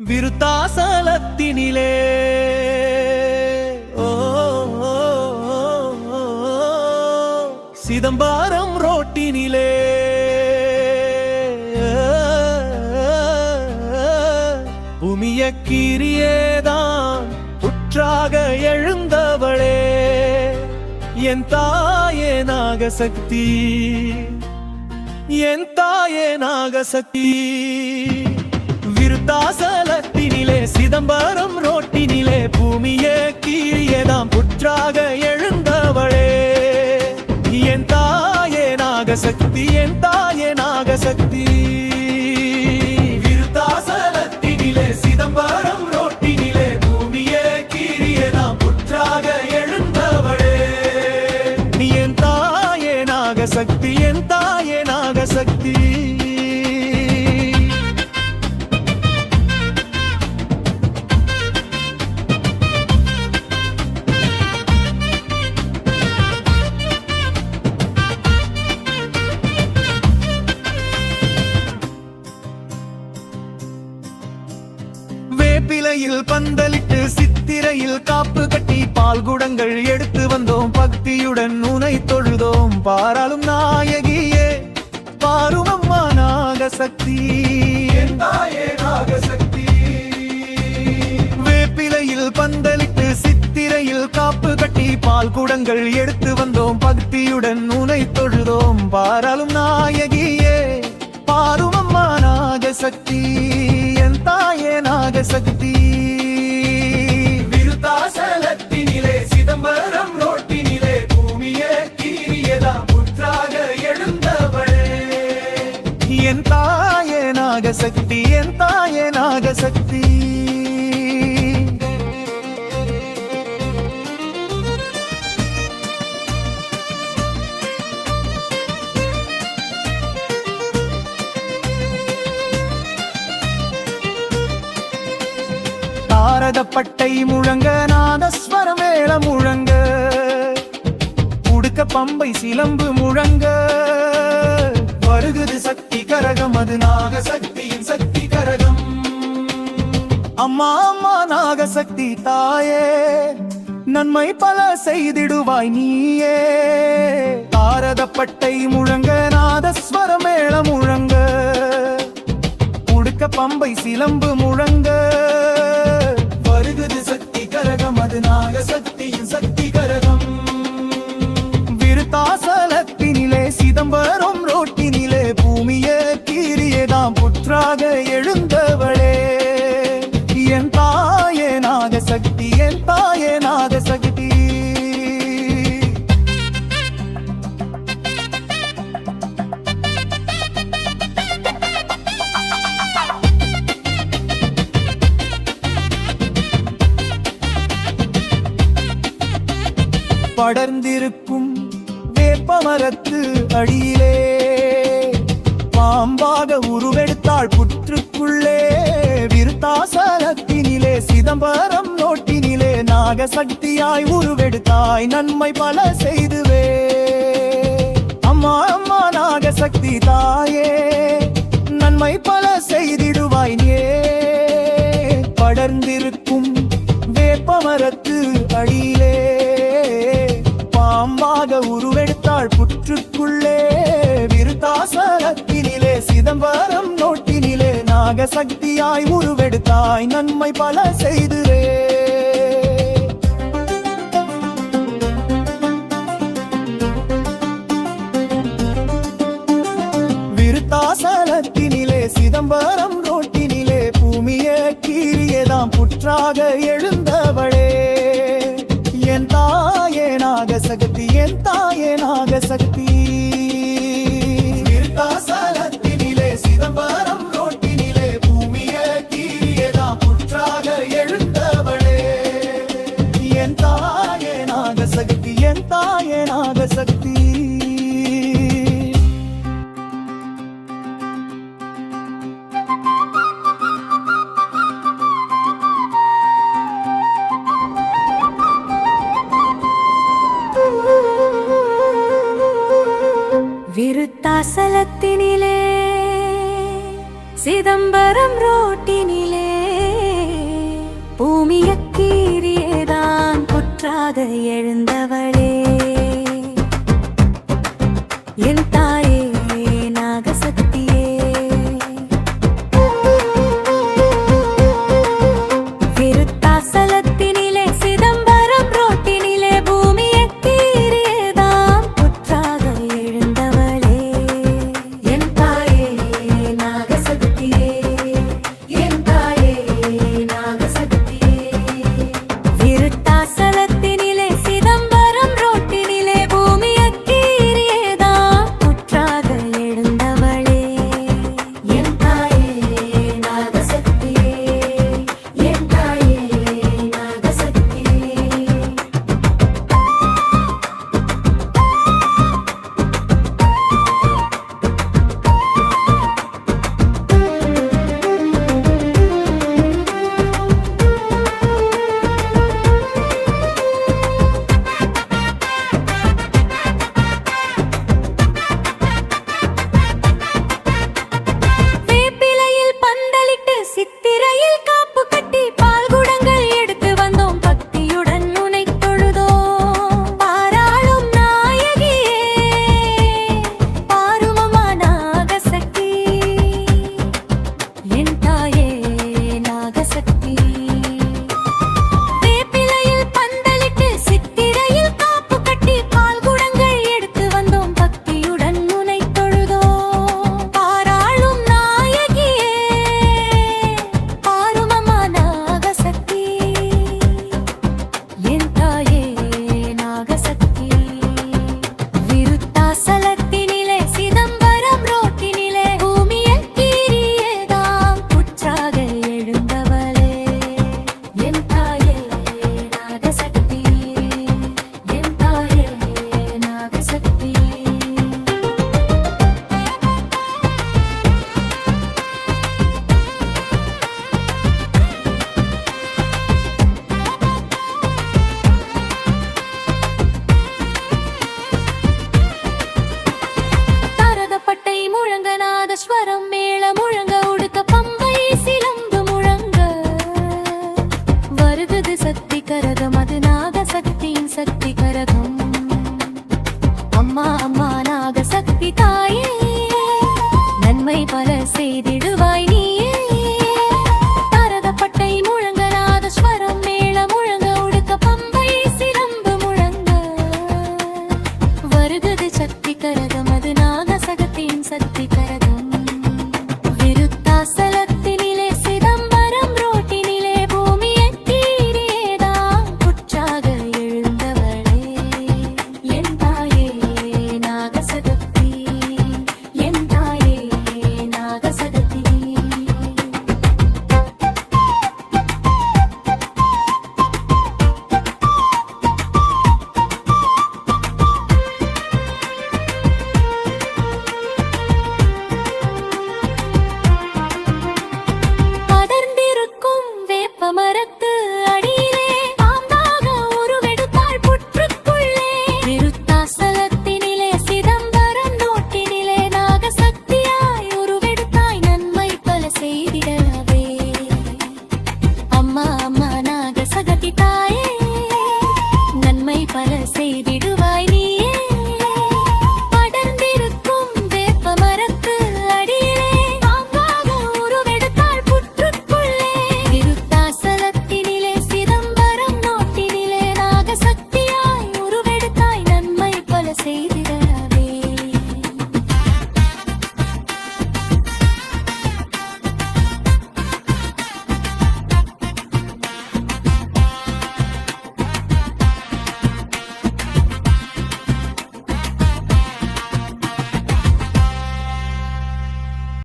விருத்தாசலத்தினிலே சிதம்பரம் ரோட்டினிலே பூமிய கீரியேதான் புற்றாக எழுந்தவளே என் தாயே நாகசக்தி, என் தாயே நாகசக்தி. விருத்தாசலத்தினிலே சிதம்பரம் ரோட்டினிலே பூமியே கீழியதாம் புற்றாக எழுந்தவளே என் தாயே நாகசக்தி, என் தாயே நாகசக்தி. விருத்தாசலத்தினிலே சிதம்பரம் ரோட்டினிலே பூமியே கீழியதாம் புற்றாக எழுந்தவளே என் தாயே நாகசக்தி, என் தாயே நாகசக்தி. வேப்பிலையில் பந்தலிட்டு சித்திரையில் காப்பு கட்டி பால் குடங்கள் எடுத்து வந்தோம், பக்தியுடன் உனை தொழுதோம். பாராளும் நாயகியே பாரும் அம்மா நாகசக்தி, என் தாயே நாகசக்தி. வேப்பிலையில் பந்தலிட்டு சித்திரையில் காப்பு கட்டி பால் குடங்கள் எடுத்து வந்தோம், பக்தியுடன் உனை தொழுதோம். பாராளும் நாயகியே பாரும் அம்மா நாகசக்தி, என் தாயே நாகசக்தி. விருத்தாசலத்தினிலே சிதம்பரம் ரோட்டினிலே பூமியே கீரியதாம் புற்றாக எழுந்தவளே என் தாயே நாகசக்தி, என் தாயே நாகசக்தி. பட்டை முழங்க நாதஸ்வர மேள முழங்க, உடுக்க பம்பை சிலம்பு முழங்க, வருகுது சக்தி கரகம், அது நாகசக்தியின் சக்தி கரகம். அம்மா அம்மா நாகசக்தி தாயே நன்மை பல செய்திடுவாய் நீயே. தாரதப்பட்டை முழங்க நாதஸ்வர மேள முழங்க, உடுக்க பம்பை சிலம்பு முழங்க, வருகுது சக்தி கரகம், அது நாகசக்தியின் சக்தி கரகம். விருத்தாசலத்தினிலே சிதம்பரம் ரோட்டினிலே பூமியே கீரியதாம் புற்றாக எழுந்தவளே என் தாயே நாகசக்தி, என் தாயே நாகசக்தி. படர்ந்திருக்கும் வேப்பமரத்து அடியிலே பாம்பாக உருவெடுத்தாள் புற்றுக்குள்ளே. விருத்தாசலத்தினிலே சிதம்பரம் நோட்டினிலே நாகசக்தியாய் உருவெடுத்தாய் நன்மை பல செய்துவே. அம்மா அம்மா நாகசக்தி தாயே நன்மை பல செய்திடுவாய் நீ. படர்ந்திருக்கும் வேப்பமரத்து அடியிலே பாம்பாக உருவெடுத்தாள் புற்றுக்குள்ளே. விருத்தாசலத்தினிலே சிதம்பரம் நோட்டினிலே நாகசக்தியாய் உருவெடுத்தாய் நன்மை பல செய்துவே. விருத்தாசலத்தினிலே சிதம்பரம் ரோட்டினிலே பூமியே கீரியதாம் புற்றாக எழுந்தவளே என் தாயே நாகசக்தி, என் தாயே நாகசக்தி. விருத்தாசலத்தினிலே சிதம்பரம் ரோட்டினிலே பூமியே கீரியதாம் புற்றாக எழுந்தவளே என் தாயே நாகசக்தி, என் தாயே நாகசக்தி. விருத்தாசலத்தினிலே சிதம்பரம் ரோட்டினிலே எழுந்தவளே என் தாயே நாகசக்தியே விருத்தாசலத்தினிலே சிதம்பரம் ரோட்டினிலே பூமியை கீறியதாம் புற்றாக எழுந்தவளே என் தாயே நாகசக்தியே என் தாயே நாகசக்தியே விருத்தாசலத்தினிலே சிதம்பரம் ரோட்டினிலே பூமியை கீறியதாம் புற்றாக எழுந்தவளே என் தாயே நாகசக்தியே என் தாயே நாகசக்தியே வேப்பிலையில் பந்தலிட்டு சித்தி